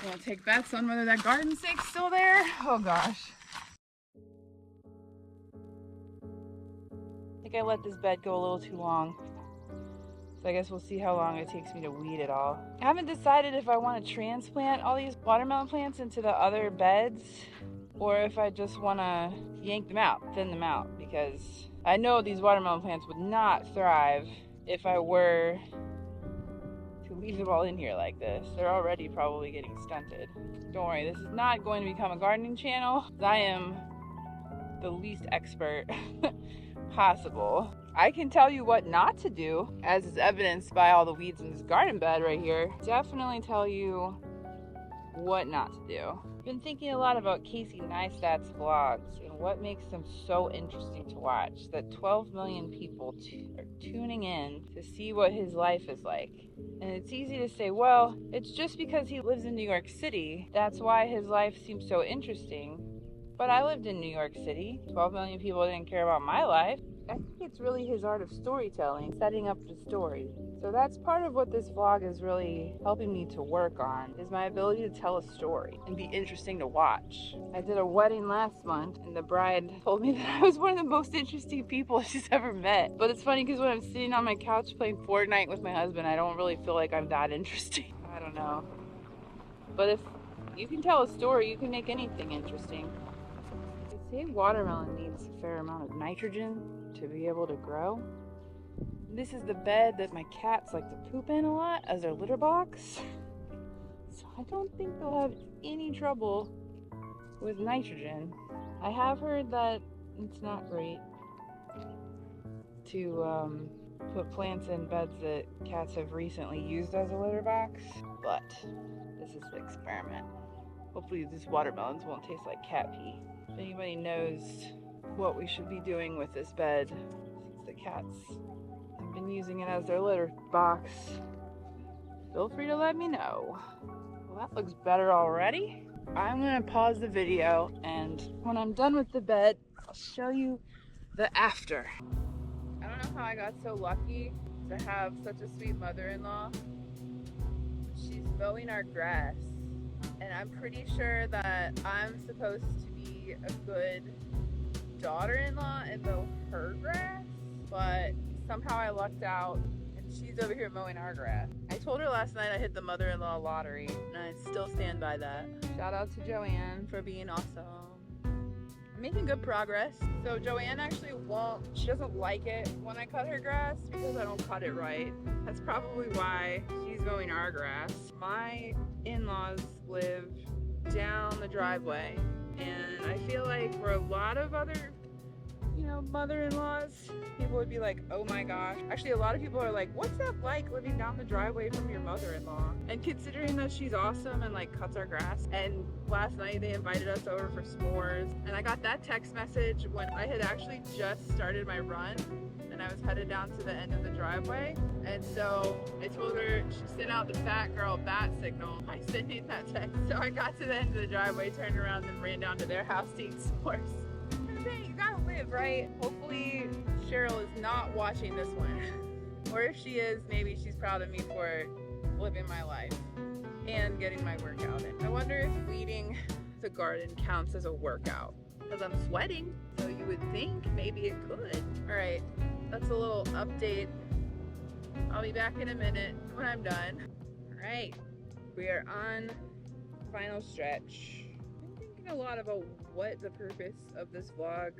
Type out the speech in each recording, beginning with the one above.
We'll take bets on whether that garden snake's still there. Oh gosh. I think I let this bed go a little too long. So I guess we'll see how long it takes me to weed it all. I haven't decided if I want to transplant all these watermelon plants into the other beds or if I just want to yank them out, thin them out, because I know these watermelon plants would not thrive if I were to leave them all in here like this. They're already probably getting stunted. Don't worry, this is not going to become a gardening channel. I am the least expert possible. I can tell you what not to do, as is evidenced by all the weeds in this garden bed right here. Definitely tell you what not to do. I've been thinking a lot about Casey Neistat's vlogs and what makes them so interesting to watch, that 12 million people are tuning in to see what his life is like. And it's easy to say, well, it's just because he lives in New York City, that's why his life seems so interesting. But I lived in New York City. 12 million people didn't care about my life. I think it's really his art of storytelling, setting up the story. So that's part of what this vlog is really helping me to work on, is my ability to tell a story and be interesting to watch. I did a wedding last month and the bride told me that I was one of the most interesting people she's ever met. But it's funny because when I'm sitting on my couch playing Fortnite with my husband, I don't really feel like I'm that interesting. I don't know. But if you can tell a story, you can make anything interesting. They say watermelon needs a fair amount of nitrogen to be able to grow. This is the bed that my cats like to poop in a lot as their litter box. So I don't think they'll have any trouble with nitrogen. I have heard that it's not great to put plants in beds that cats have recently used as a litter box, but this is the experiment. Hopefully these watermelons won't taste like cat pee. If anybody knows what we should be doing with this bed, since the cats have been using it as their litter box, feel free to let me know. Well, that looks better already. I'm gonna pause the video, and when I'm done with the bed, I'll show you the after. I don't know how I got so lucky to have such a sweet mother-in-law. She's mowing our grass, and I'm pretty sure that I'm supposed to be a good daughter-in-law and mow her grass, but somehow I lucked out and she's over here mowing our grass. I told her last night I hit the mother-in-law lottery, and I still stand by that. Shout out to Joanne for being awesome. I'm making good progress. So Joanne actually she doesn't like it when I cut her grass because I don't cut it right. That's probably why she's mowing our grass. My in-laws live down the driveway, and I feel like for a lot of other, mother-in-laws, people would be like, oh my gosh. Actually, a lot of people are like, what's that like, living down the driveway from your mother-in-law? And considering that she's awesome and like cuts our grass, and last night they invited us over for s'mores, and I got that text message when I had actually just started my run and I was headed down to the end of the driveway. And so I told her, she sent out the fat girl bat signal by sending that text. So I got to the end of the driveway, turned around, and ran down to their house to eat s'mores. You gotta live, right? Hopefully Cheryl is not watching this one. Or if she is, maybe she's proud of me for living my life and getting my workout in. I wonder if weeding the garden counts as a workout, because I'm sweating, so you would think maybe it could. All right, that's a little update. I'll be back in a minute when I'm done. All right, we are on final stretch. I'm thinking a lot about what the purpose of this vlog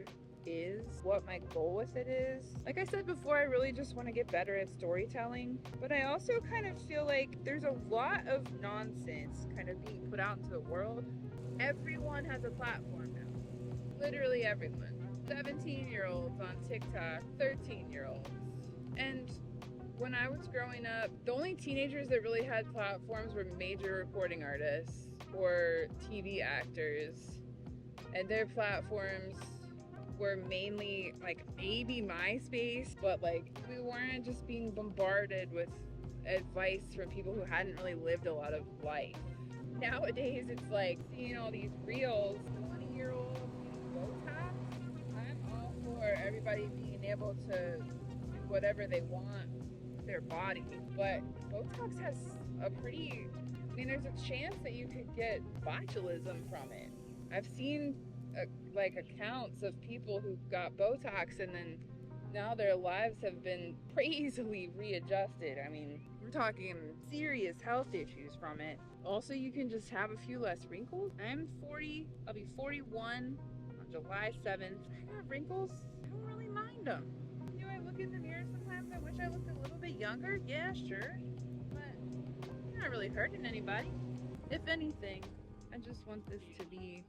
is, what my goal with it is. Like I said before, I really just want to get better at storytelling, but I also kind of feel like there's a lot of nonsense kind of being put out into the world. Everyone has a platform now. Literally everyone. 17-year-olds on TikTok, 13-year-olds. And when I was growing up, the only teenagers that really had platforms were major recording artists or TV actors. And their platforms were mainly like maybe MySpace, but like we weren't just being bombarded with advice from people who hadn't really lived a lot of life. Nowadays it's like seeing all these reels, 20-year-olds using Botox. I'm all for everybody being able to do whatever they want with their body, but Botox has a pretty I mean, there's a chance that you could get botulism from it. I've seen like accounts of people who got Botox and then now their lives have been crazily readjusted. I mean, we're talking serious health issues from it. Also, you can just have a few less wrinkles. I'm 40, I'll be 41 on July 7th. I have wrinkles, I don't really mind them. Do I look in the mirror sometimes? I wish I looked a little bit younger. Yeah, sure. But I'm not really hurting anybody. If anything, I just want this to be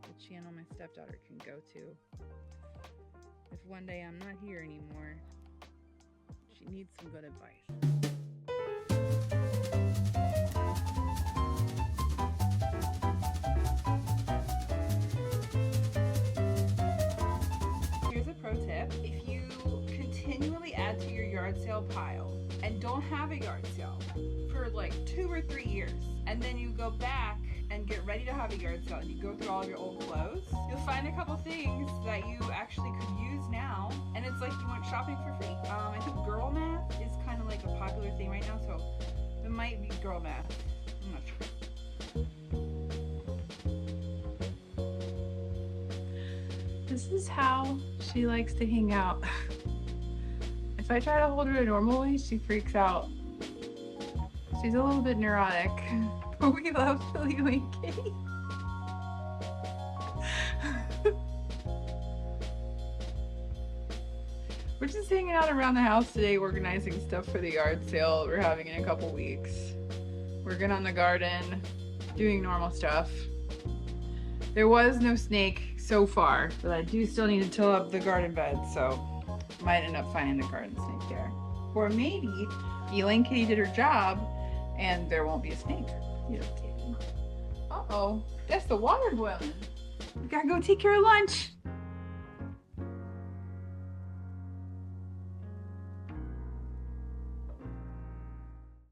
the channel my stepdaughter can go to. If one day I'm not here anymore, she needs some good advice. Here's a pro tip. If you continually add to your yard sale pile and don't have a yard sale for like 2 or 3 years, and then you go back and get ready to have a yard sale and you go through all of your old clothes, you'll find a couple things that you actually could use now, and it's like you went shopping for free. I think girl math is kind of like a popular thing right now, so it might be girl math. I'm not sure. This is how she likes to hang out. If I try to hold her a normal way, she freaks out. She's a little bit neurotic, but we love Philly and Kitty. We're just hanging out around the house today, organizing stuff for the yard sale we're having in a couple weeks. Working on the garden, doing normal stuff. There was no snake so far, but I do still need to till up the garden bed, so might end up finding the garden snake there. Or maybe Elaine Kitty did her job and there won't be a snake. You know, kitty. Uh-oh, that's the water boiling. We gotta go take care of lunch.